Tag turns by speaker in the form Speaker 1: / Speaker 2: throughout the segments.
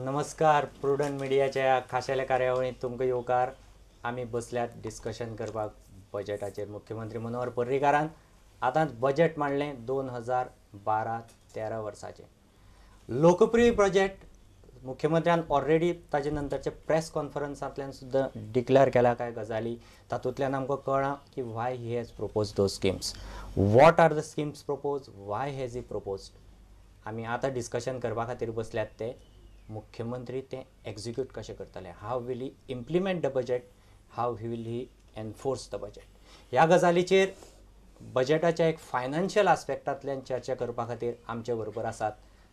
Speaker 1: नमस्कार. प्रुडंट मिडियाच्या खाशेल्या कार्यावळीत तुमकां येवकार. आमी बसल्यात डिस्कशन करपाक बजेटाचेर. मुख्यमंत्री मनोहर पर्रीकारान आतांच बजेट मांडलें 2012-13 वर्साचें. लोकप्रिय बजेट मुख्यमंत्र्यान ऑलरेडी ताजे नंतरचे प्रेस कॉन्फरन्सांतल्यान सुद्दां डिक्लेअर केला कांय गजाली. तातूंतल्यान आमकां कळ्ळां की why he has propose those schemes, what are the schemes propose, why has he proposed. आमी आतां डिस्कशन करपा खातीर बसल्यात ते मुख्यमंत्री ते एक्झिक्यूट कशें करतले, how will he implement the budget, how will he enforce the budget. ह्या गजालीचेर बजेटाच्या एक फायनान्शियल आस्पेक्टांतल्यान चर्चा करपा खातीर आमचे बरोबर आसात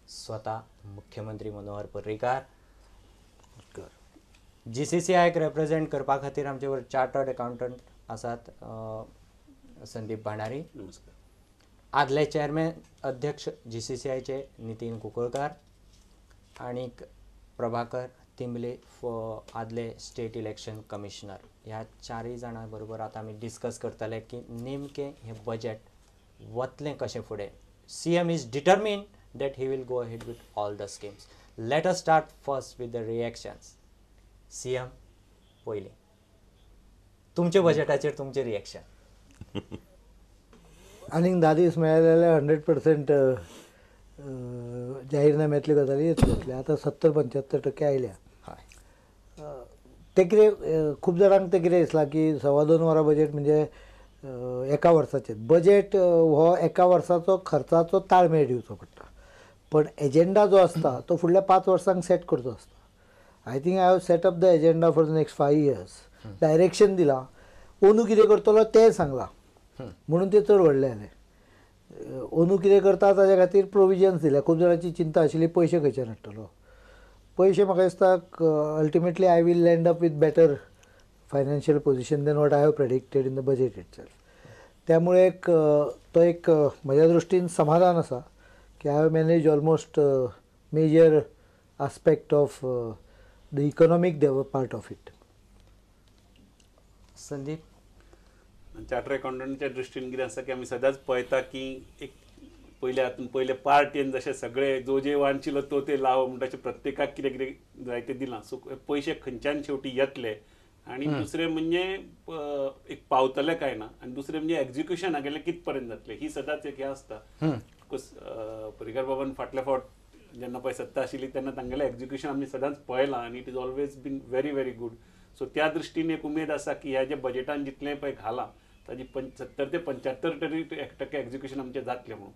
Speaker 1: स्वता मुख्यमंत्री मनोहर पर्रीकार. GCCIक रिप्रेझेंट करपा खातीर आमचे बरोबर चार्टर्ड अकाउंटंट आसात संदीप भांडारी.
Speaker 2: नमस्कार.
Speaker 1: आदले चेअरमॅन अध्यक्ष GCCIचे नितीन कुंकळकार आणीक प्रभाकर तिंबले आदले स्टेट इलेक्शन कमिशनर. ह्या चारय जाणां बरोबर आतां आमी डिस्कस करतले की नेमकें हें बजेट वतलें कशें फुडें. CM is determined that he will go ahead with all the schemes. Let us start first with the reactions. CM पहिले तुमचे बजेटाचेर तुमचे रिएक्शन.
Speaker 3: आनीक 10 दीस मेळ्ळे 100% जाहीरनाम्यातल्यो गजाली येतल्यो. आतां 70-75% आयल्या. ते कितें खूब जाणांक ते कितें दिसलां की 2.25 वरां बजेट म्हणजे एका वर्साचें बजेट. हो एका वर्साचो खर्चाचो ताळमेळ दिवचो पडटा, पण एजेंडा जो आसता तो फुडल्या 5 वर्सांक सेट करचो आसता. I think I have set up the agenda for the next 5 years. Direction दिलां, अंदू कितें करतलो तें सांगलां, म्हणून तें चड व्हडलें जालें. अंदू कितें करता ताच्या खातीर प्रोविजन्स दिल्या. खूब जाणांची चिंता आशिल्ली पयशे खंयच्यान हाडटलो. पयशे म्हाका दिसता ultimately I will land up with better financial position then what I have predicted in the budget itself. त्यामुळे तो एक म्हज्या दृश्टीन समाधान आसा की I have manage almost major aspect of the economic part of it.
Speaker 1: Sandeep.
Speaker 2: Charter अकाउंटंटच्या दृश्टीन कितें आसा की आमी सदांच पळयता की एक पयले पार्टीन जशें सगळे जो जे वांचिलो तो ते लाव म्हणटा प्रत्येकाक कितें कितें जाय तें दिलां. सो पयशे खंयच्यान शेवटी येतले आनी दुसरें म्हणजे एक पावतले काय ना, आनी दुसरें म्हणजे एक्झिक्युशन हागेलें कित पर्यंत जातलें ही सदांच एक हें आसता. पर्रीकार बाबान फाटल्या फावट जेन्ना पळय सत्ता आशिल्ली तेन्ना तांगेलें एक्झिक्युशन आमी सदांच पळयलां आनी it is always been very very good. So त्या दृश्टीन एक उमेद आसा की ह्या जे बजेटान जितलें पळय घालां ताजी 70 ते 75% एक्झिक्युशन आमचें जातलें म्हणून.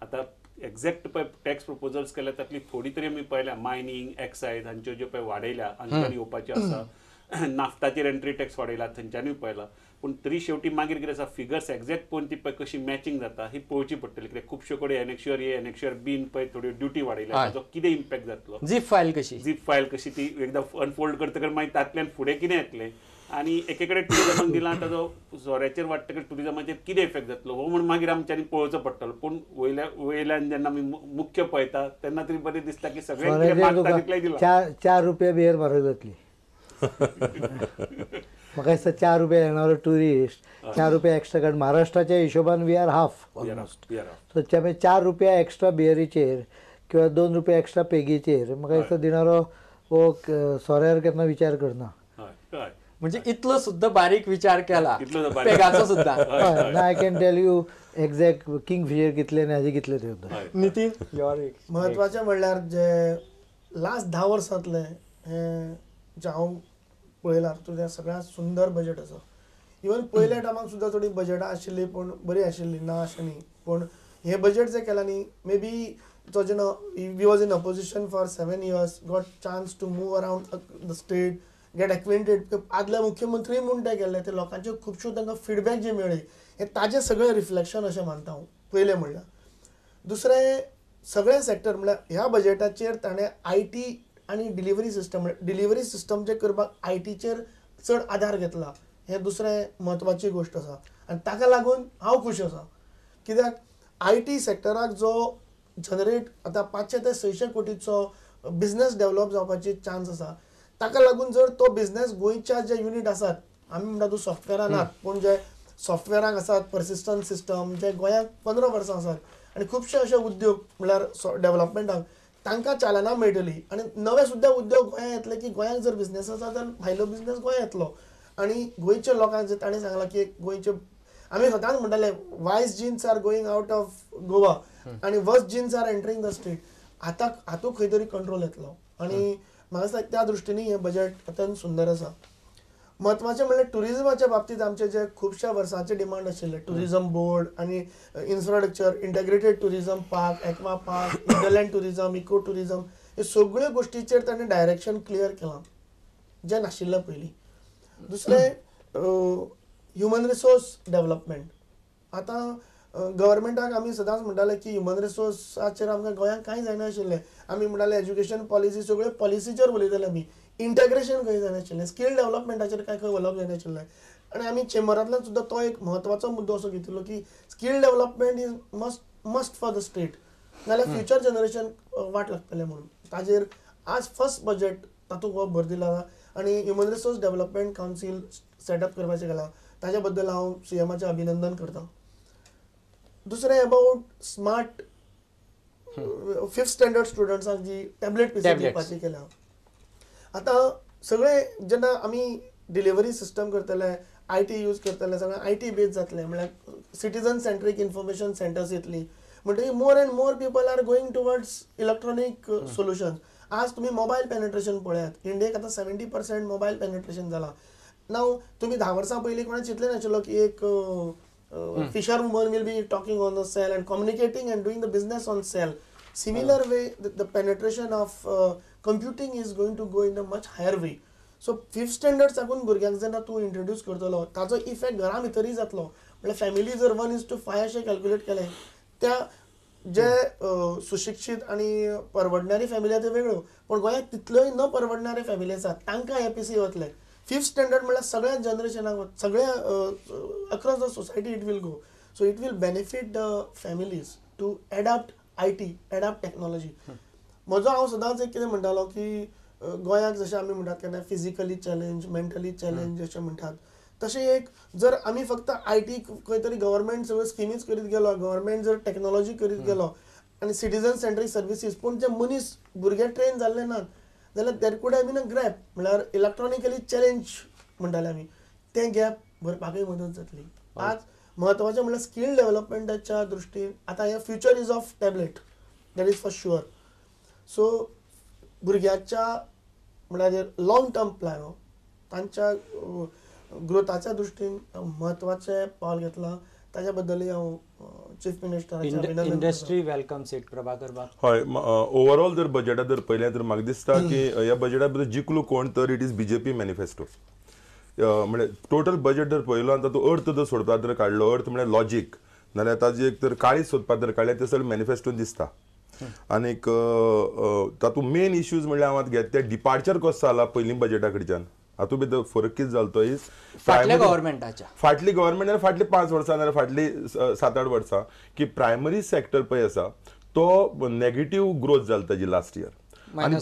Speaker 2: आतां एक्झॅक्ट पळय टॅक्स प्रपोजल्स केल्या तातली थोडी तरी आमी पळयल्या. मायनींग, एक्सायज हांच्यो ज्यो पळय वाडयल्या हांच्यानी येवपाच्यो आसा. नाफ्ताचेर एंट्री टॅक्स वाडयला थंयच्यानूय पळयला. पूण तरी शेवटी मागीर कितें आसा फिगर्स एक्झॅक्ट पळोवन ती पळय कशी मॅचिंग जाता ही पळोवची पडटली. कित्याक खुबश्यो कडेन एनेक्शर एनेक्शर बीन पळय थोड्यो ड्युटी वाडयल्या ताजो कितें इम्पॅक्ट जातलो.
Speaker 1: झीप फायल कशी
Speaker 2: ती एकदां अनफोल्ड करतकच मागीर तातल्यान फुडें कितें येतलें आनी एके कडेन टुरिजमाक दिलां ताजो सोऱ्याचेर वाडटकच टुरिजमाचेर कितें इफेक्ट जातलो हो म्हूण मागीर आमच्यांनी पळोवचो पडटलो. पूण वयल्यान जेन्ना आमी मुख्य पळयता तेन्ना तरी बरें दिसता की सगळ्यांक
Speaker 3: दिलां. 4 रुपया बियर म्हारग जातली. म्हाका दिसता 4 रुपया येणारो ट्युरिस्ट 4 रुपया एक्स्ट्रा काड महाराष्ट्राच्या हिशोबान we are half almost. So त्यामुळे 4 रुपया एक्स्ट्रा बियरीचेर किंवा 2 रुपया एक्स्ट्रा पेगीचेर म्हाका दिसता दिणारो हो सोऱ्यार केन्ना विचार करना.
Speaker 1: म्हणजे इतलो सुद्दां बारीक विचार केला पेगाचो सुद्दां.
Speaker 3: I can tell you exact Kingfisher कितले आनी हाजे कितले ते सुद्दां.
Speaker 1: नितीन.
Speaker 4: महत्वाचें म्हणल्यार जे लास्ट 10 वर्सांतले हे जे हांव पळयलां तातूंत सगळ्यांत सुंदर बजेट आसा. इवन पयल्या टायमाक सुद्दां थोडी बजेटां आशिल्ली पूण बरी आशिल्ली ना अशें न्ही. पूण हे बजेट जे केला न्ही मे बी तो जेन्ना we was in opposition for 7 years got chance to move around the state get acquainted. आदले मुख्यमंत्री म्हूण ते गेल्ले ते लोकांच्यो खुबश्यो तांकां फिडबॅक जे मेळ्ळे हे ताजें सगळें रिफ्लेक्शन अशें मानता हांव पयलें म्हणल्यार. दुसरें सगळे सॅक्टर म्हणल्यार ह्या बजेटाचेर ताणें IT आनी डिलिव्हरी सिस्टम जे करपाक ITचेर चड आदार घेतला हें दुसरें म्हत्वाची गोश्ट आसा. आनी ताका लागून हांव खूश आसा कित्याक IT सॅक्टराक जो जनरेट आतां 500 ते 600 कोटीचो बिझनेस डेव्हलप जावपाची चान्स आसा ताका लागून जर तो बिझनेस गोंयच्या जे युनिट आसात आमी म्हणटा तूं सॉफ्टवॅरान नात पूण जे सॉफ्टवॅराक आसात पर्सिस्टंट सिस्टम जे गोंयांत 15 वर्सां आसात आनी खुबशे अशे उद्योग म्हणल्यार डेव्हलपमेंटाक तांकां चालना मेळटली आनी नवे सुद्धा उद्योग गोंयांत येतले की गोंयांत जर बिझनेस आसा तर भायलो बिझनेस गोंयांत येतलो आनी गोंयच्या लोकांक जे ताणें सांगलां की गोंयचे आमी सदांच म्हणटाले wise genes are going out of Goa आनी worst genes are entering the state. आतां हातूंत खंय तरी कंट्रोल येतलो आनी म्हाका दिसता त्या दृश्टीन हें बजेट अत्यंत सुंदर आसा. म्हत्वाचें म्हणल्यार टुरिजमाच्या बाबतींत आमचे जे खुबश्या वर्सांचे डिमांड आशिल्ले टुरिजम बोर्ड आनी infrastructure integrated tourism park aqua park hinterland tourism eco tourism ह्यो सगळ्यो गोश्टीचेर ताणें डायरेक्शन क्लियर केलां जें नाशिल्लें पयलीं. दुसरें ह्युमन रिसोर्स डेव्हलपमेंट. आतां गव्हर्मेंटाक आमी सदांच म्हणटाले की ह्युमन रिसोर्साचेर आमकां गोंयांत कांय जायनाशिल्लें. आमी म्हणटाले एज्युकेशन पॉलिसी सगळ्यो पॉलिसीचेर उलयताले आमी. इंटग्रेशन खंय जायनाशिल्लें, स्कील डेव्हलपमेंटाचेर कांय खंय उलोवप जायनाशिल्लें. आनी आमी चेंबरांतल्यान सुद्दां तो एक म्हत्वाचो मुद्दो असो घेतिल्लो की skill development is must for the state, नाल्यार फ्युचर जनरेशन वाट लागतलें म्हणून. ताजेर आज फर्स्ट बजेट तातूंत हो भर दिला आनी human resource development council setup करपाचें गेलां. ताज्या बद्दल हांव CMाचें अभिनंदन करतां. दुसरें अबावट स्मार्ट 5th स्टँडर्ड स्टुडंट्सांक जी टॅबलेट पीसी दिवपाची केल्या. आतां सगळे जेन्ना आमी डिलिव्हरी सिस्टम करतले IT यूज करतले सगळें IT बेस्ड जातलें म्हळ्यार सिटीजन सेंट्रीक इन्फॉर्मेशन सेंटर्स येतली म्हणटकीर more and more people are going towards electronic solutions. आज तुम्ही मोबायल पेनेट्रेशन पळयात. इंडियेक आतां 70% मोबायल पेनेट्रेशन जालां. नाव तुम्ही 10 वर्सां पयलीं कोणें चिंतलें नाशिल्लो की एक fisher woman will be talking on the cell and communicating and doing the business on cell. Similar way, the penetration of computing is going to go in a much higher way. So 5th standard साकून भुरग्यांक जेन्ना तूं introduce करतलो ताजो effect घरा भितरय जातलो. म्हळ्यार family जर 1:5 अशें कॅल्क्युलेट केलें त्या जे सुशिक्षीत आनी परवडणारी फॅमिली आसा त्यो वेगळ्यो, पण गोंयांत तितल्योय न परवडणारे फॅमिली आसात तांकां हे पीसी वतले. 5th स्टँडर्ड म्हळ्यार सगळ्या जनरेशनाक सगळ्या across the society it will go. So it will benefit the families to adapt IT, adapt technology. म्हजो हांव सदांच एक कितें म्हणटालो की गोंयांक जशें आमी म्हणटात केन्ना फिजिकली चॅलेंज मेंटली चॅलेंज अशें म्हणटात तशें एक जर आमी फक्त IT खंय तरी गव्हर्मेंट सगळ्यो स्किमीज करीत गेलो, गव्हर्मेंट जर टेक्नॉलॉजी करीत गेलो आनी सिटीजन सेंट्रीक सर्विसीस पूण जे मनीस भुरगे ट्रेन जाल्ले नात जाल्यार देर कूड हॅव बीन अ गॅप म्हळ्यार इलेक्ट्रॉनिकली चॅलेंज म्हणटाले आमी तें गॅप भरपाकय मदत जातली. आज महत्वाचें म्हणल्यार स्कील डेव्हलपमेंटाच्या दृश्टीन आतां हे future is of tablet that is for sure. So भुरग्याच्या म्हळ्यार लॉंग टर्म प्लॅन तांच्या ग्रोथाच्या दृश्टीन महत्वाचें पावल घेतलां. ताज्या बद्दलय हांव चीफ मिनिस्टराचें
Speaker 1: industry welcomes it. Prabhakar Bab.
Speaker 5: हय, ओवरऑल जर बजेटात जर पळयलें तर म्हाका दिसता की ह्या बजेटा भितर जिखलो कोण तर इट इज BJP मॅनिफेस्टो. म्हणजे टोटल बजेट जर पळयलो आनी तातूंत अर्थ जर सोडपाक जर काडलो, अर्थ म्हळ्यार लॉजीक नाल्यार ताजी एक तर काळीज सोदपाक जर काडलें तें सगळें मॅनिफेस्टोन दिसता. आनीक तातूंत मेन इश्यूज म्हळ्यार हांव आतां घेता ते डिपार्चर कसो जाला पयलीं बजेटा कडच्यान. हातूंत भितर फरक कितें जालो तो इज
Speaker 1: फाटल्या गव्हर्मेंटाच्या
Speaker 5: फाटली गव्हर्मेंट फाटली 5 वर्सां नाल्यार फाटली 7-8 वर्सां की प्रायमरी सेक्टर पळय आसा तो नेगेटीव ग्रोथ जाली ताजी लास्ट इयर आनी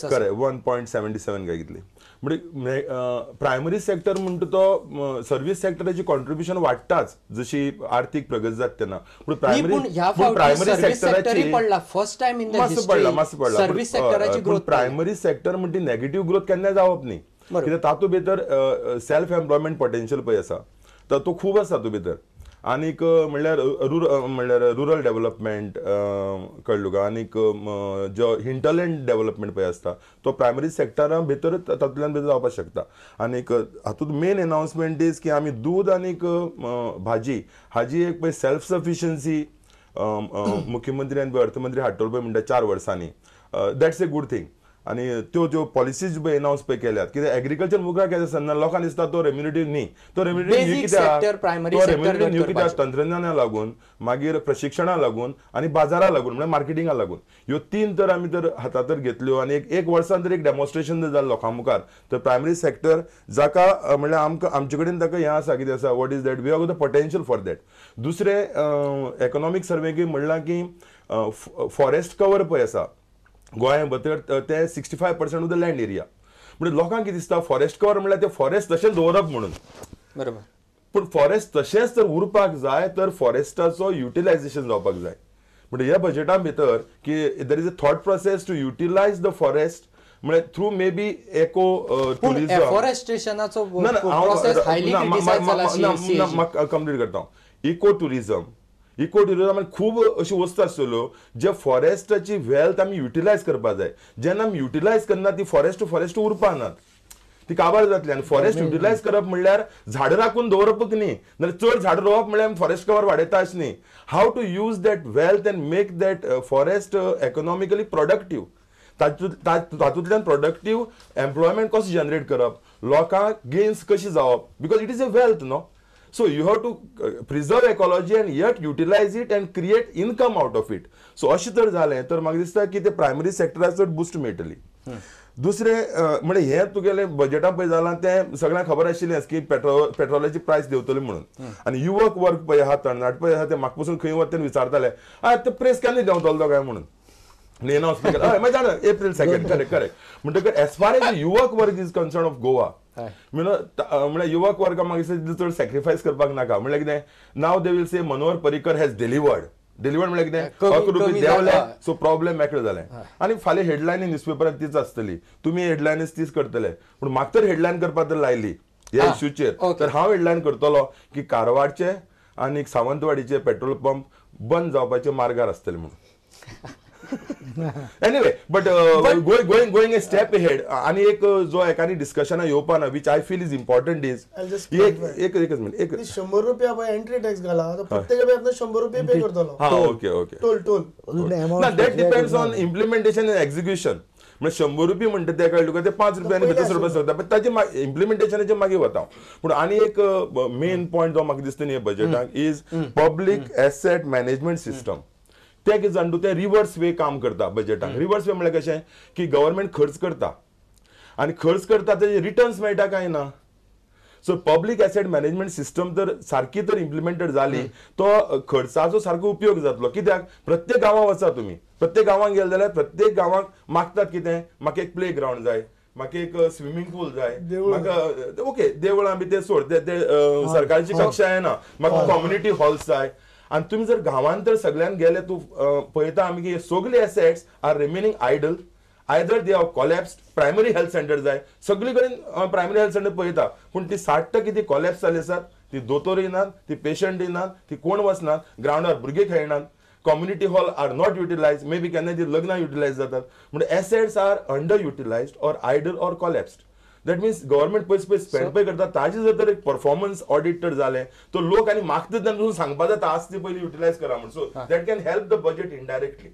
Speaker 5: खरें 1.77 काय कितली. म्हणजे प्रायमरी सेक्टर म्हणटा तो सर्व्हिस सेक्टराची कॉन्ट्रिब्युशन वाडटाच जशी आर्थीक प्रगती जाता तेन्ना. पूण प्रायमरी सेक्टराची
Speaker 1: फर्स्ट टाइम इन द
Speaker 5: मातसो पडला सर्व्हिस सेक्टराची ग्रोथ. प्रायमरी सेक्टर म्हणटा नेगेटीव ग्रोथ केन्ना जावप न्ही. कित्याक तातूंत भितर सेल्फ एम्प्लॉयमेंट पोटेन्शियल पळय आसा तो खूब आसा तातूंत भितर. आनीक म्हणल्यार रुरल डेव्हलपमेंट कळ्ळो का. आनीक जो हिंटरलँड डेव्हलपमेंट पळय आसता तो प्रायमरी सेक्टरा भितर तातूंतल्यान भितर जावपाक शकता. आनीक हातूंत मेन अनाउन्समेंट इज की आमी दूद आनीक भाजी हाजी एक पळय सेल्फ सफिशियन्सी मुख्यमंत्री आनी अर्थमंत्री हाडटलो पळय म्हणटा 4 वर्सांनी. That's A good thing. आनी त्यो ज्यो पॉलिसीज पळय अनाउन्स पळय केल्यात कित्याक एग्रीकल्चर मुखार केन्ना लोकांक दिसता तो रेम्युनेटीव न्ही. तो रेम्युनेटीव कित्याक तंत्रज्ञाना लागून मागीर प्रशिक्षणा लागून आनी बाजारा लागून म्हळ्यार मार्केटिंगा लागून ह्यो 3 तर आमी तर हातांत घेतल्यो. आनी एक वर्सान तर एक डेमॉन्स्ट्रेशन जर जालें लोकां मुखार तर प्रायमरी सेक्टर जाका म्हळ्यार आमकां आमचे कडेन ताका हें आसा कितें आसा what is that we have the potential for that. दुसरें इकॉनॉमीक सर्वेक म्हणलां की फॉरेस्ट कवर पळय आसा गोंया भितर ते 65% ऑफ द लँड एरिया. म्हणजे लोकांक कितें दिसता फॉरेस्ट कवर म्हळ्यार ते फॉरेस्ट तशेंच दवरप म्हणून.
Speaker 1: बरोबर.
Speaker 5: पूण फॉरेस्ट तशेंच तर उरपाक जाय तर फॉरेस्टाचो युटिलायझेशन जावपाक जाय. म्हणजे ह्या बजेटा भितर की there is a thought process to utilise the forest म्हणजे through may be eco tourism
Speaker 1: एफॉरेस्टेशनाचो प्रोसेस हायली क्रिटिसाइज जाला CAG.
Speaker 5: कंप्लीट करता इको टुरिझम खूब अशी वस्तू आसतल्यो जे फॉरेस्टाची वेल्थ आमी युटिलायज करपा जाय. जेन्ना आमी युटिलायज करना ती फॉरेस्ट उरपानात, ती काबार जातली. आनी फॉरेस्ट युटिलायज करप म्हणल्यार झाडां राखून दवरपूच न्ही, नाल्यार चड झाडां रोवप म्हणल्यार फॉरेस्ट कवर वाडयता अशें न्ही. How to use that wealth and make that forest economically productive. तातूंतल्यान प्रोडक्टीव एम्प्लॉयमेंट कसो जनरेट करप, लोकांक गेन्स कशी जावप, because it is a wealth no. So you have to preserve ecology and yet utilize it and create income out of it. So अशें जर जालें तर म्हाका दिसता की ते प्रायमरी सेक्टराक चड बूस्ट मेळटली. दुसरे म्हणजे हे तुगेले बजेटान पळय जालां तें सगळ्यांक खबर आशिल्लें की पेट्रोलाची प्रायस देंवतली म्हणून. आनी युवक वर्ग पळय आहा, तरणाटे पळय आहा, ते म्हाका पसून खंय वता तेन्ना विचारताले ते प्रेस केन्ना देंवतलो काय म्हणून. नेना स्पीकर मागीर जाणा April 2 करेक्ट. म्हणटकर एज फार एज युवक वर्ग इज कन्सर्न ऑफ गोवा म्हणजे युवक वर्ग म्हाका चड सॅक्रिफायस करपाक नाका. म्हणल्यार कितें नाव they will say Manohar Parrikar has delivered म्हणल्यार कितें ₹1 देंवले सो प्रॉब्लेम मेकळो जालें. आनी फाल्यां हेडलायन न्यूजपेपरान तीच आसतली, तुमी हेडलायनच तीच करतले. पूण म्हाका तर हेडलायन करपाक तर लायली ह्या इश्यूचेर, तर हांव हेडलायन करतलो की कारवारचे आनी सावंतवाडीचे पेट्रोल पंप बंद जावपाचे मार्गार आसतले म्हणून. Anyway but going a step ahead आणि एक जो एकानी डिस्कशन येवपा ना which I feel is important is एकच मिनिट
Speaker 4: ₹100 एंट्री टॅक्स घाला, प्रत्येक ₹100 पे करतलो.
Speaker 5: Okay
Speaker 4: toll
Speaker 5: that depends on implementation and execution. म्हणजे ₹100 म्हणटा ते कळटा तुका ते ₹5 आनी भितर सरपाक शकता, पण ताचे इम्प्लिमेंटेशनाचे मागीर वता. पूण आनी एक मेन पॉयंट जो म्हाका दिसता न्ही बजेटाक is public asset management system. ते कितें जाणटू ते रिवर्स वे काम करता बजेटाक. रिवर्स वे म्हळ्यार कशें की गव्हर्नमेंट खर्च करता आनी खर्च करता तेजे रिटर्न्स मेळटा काय ना. So public asset management system तर सारकी तर इम्प्लिमेंटेड जाली तो खर्चाचो सारको उपयोग जातलो. कित्याक प्रत्येक गांवांत वचा तुमी, प्रत्येक गांवांत गेले जाल्यार प्रत्येक गांवांत मागतात कितें, म्हाका एक प्ले ग्राउंड जाय, म्हाका एक स्विमींग पूल जाय, म्हाका ओके देवळां बी ते सोड ते सरकारची कक्षा येना, म्हाका कम्युनिटी हॉल्स जाय. आणि तुम्ही जर गांवांत तर सगळ्यान गेले तू पळयता आमी की सगळे assets are remaining idle, either they have collapsed. Primary health centre जाय, सगळे कडेन प्रायमरी हेल्थ सेंटर पळयता पूण ती 60% ती कोलॅप्स जाली आसात. ती दोतोर येनात, ती पेशंट येनात, ती कोण वचनात, ग्राउंडार भुरगे खेळनात, community hall are not utilise, may be केन्ना ती लग्नां युटिलायज जातात. म्हणजे assets are under utilised or idle or collapsed. That means government पयस स्पेंड पळय करता ताजे जर तर एक परफॉर्मन्स ऑडिट तर जालें तो लोक आनी मागता तेन्ना सांगपा जाता आज ती पयली युटिलायज करा म्हणून. So that can help the budget indirectly.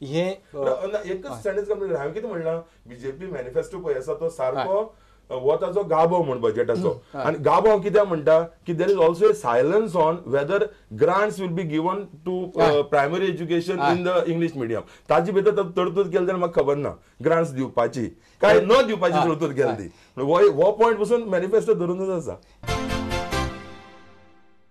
Speaker 1: हे
Speaker 5: एकच सेंटेन्स कंप्लीट हांवें कितें म्हणलां बीजेपी मॅनिफेस्टो पळय आसा तो सारको हो ताचो गाभो म्हण बजेटाचो. आनी गाभो कित्याक म्हणटा की there is also a silence on whether grants will be given to primary education in the English medium. ताजे भितर तरतूद केली जाल्यार म्हाका खबर ना ग्रांट्स दिवपाची काय न दिवपाची तरतूद केली ती. हो पॉयंट पासून मॅनिफेस्टो धरूनच आसा.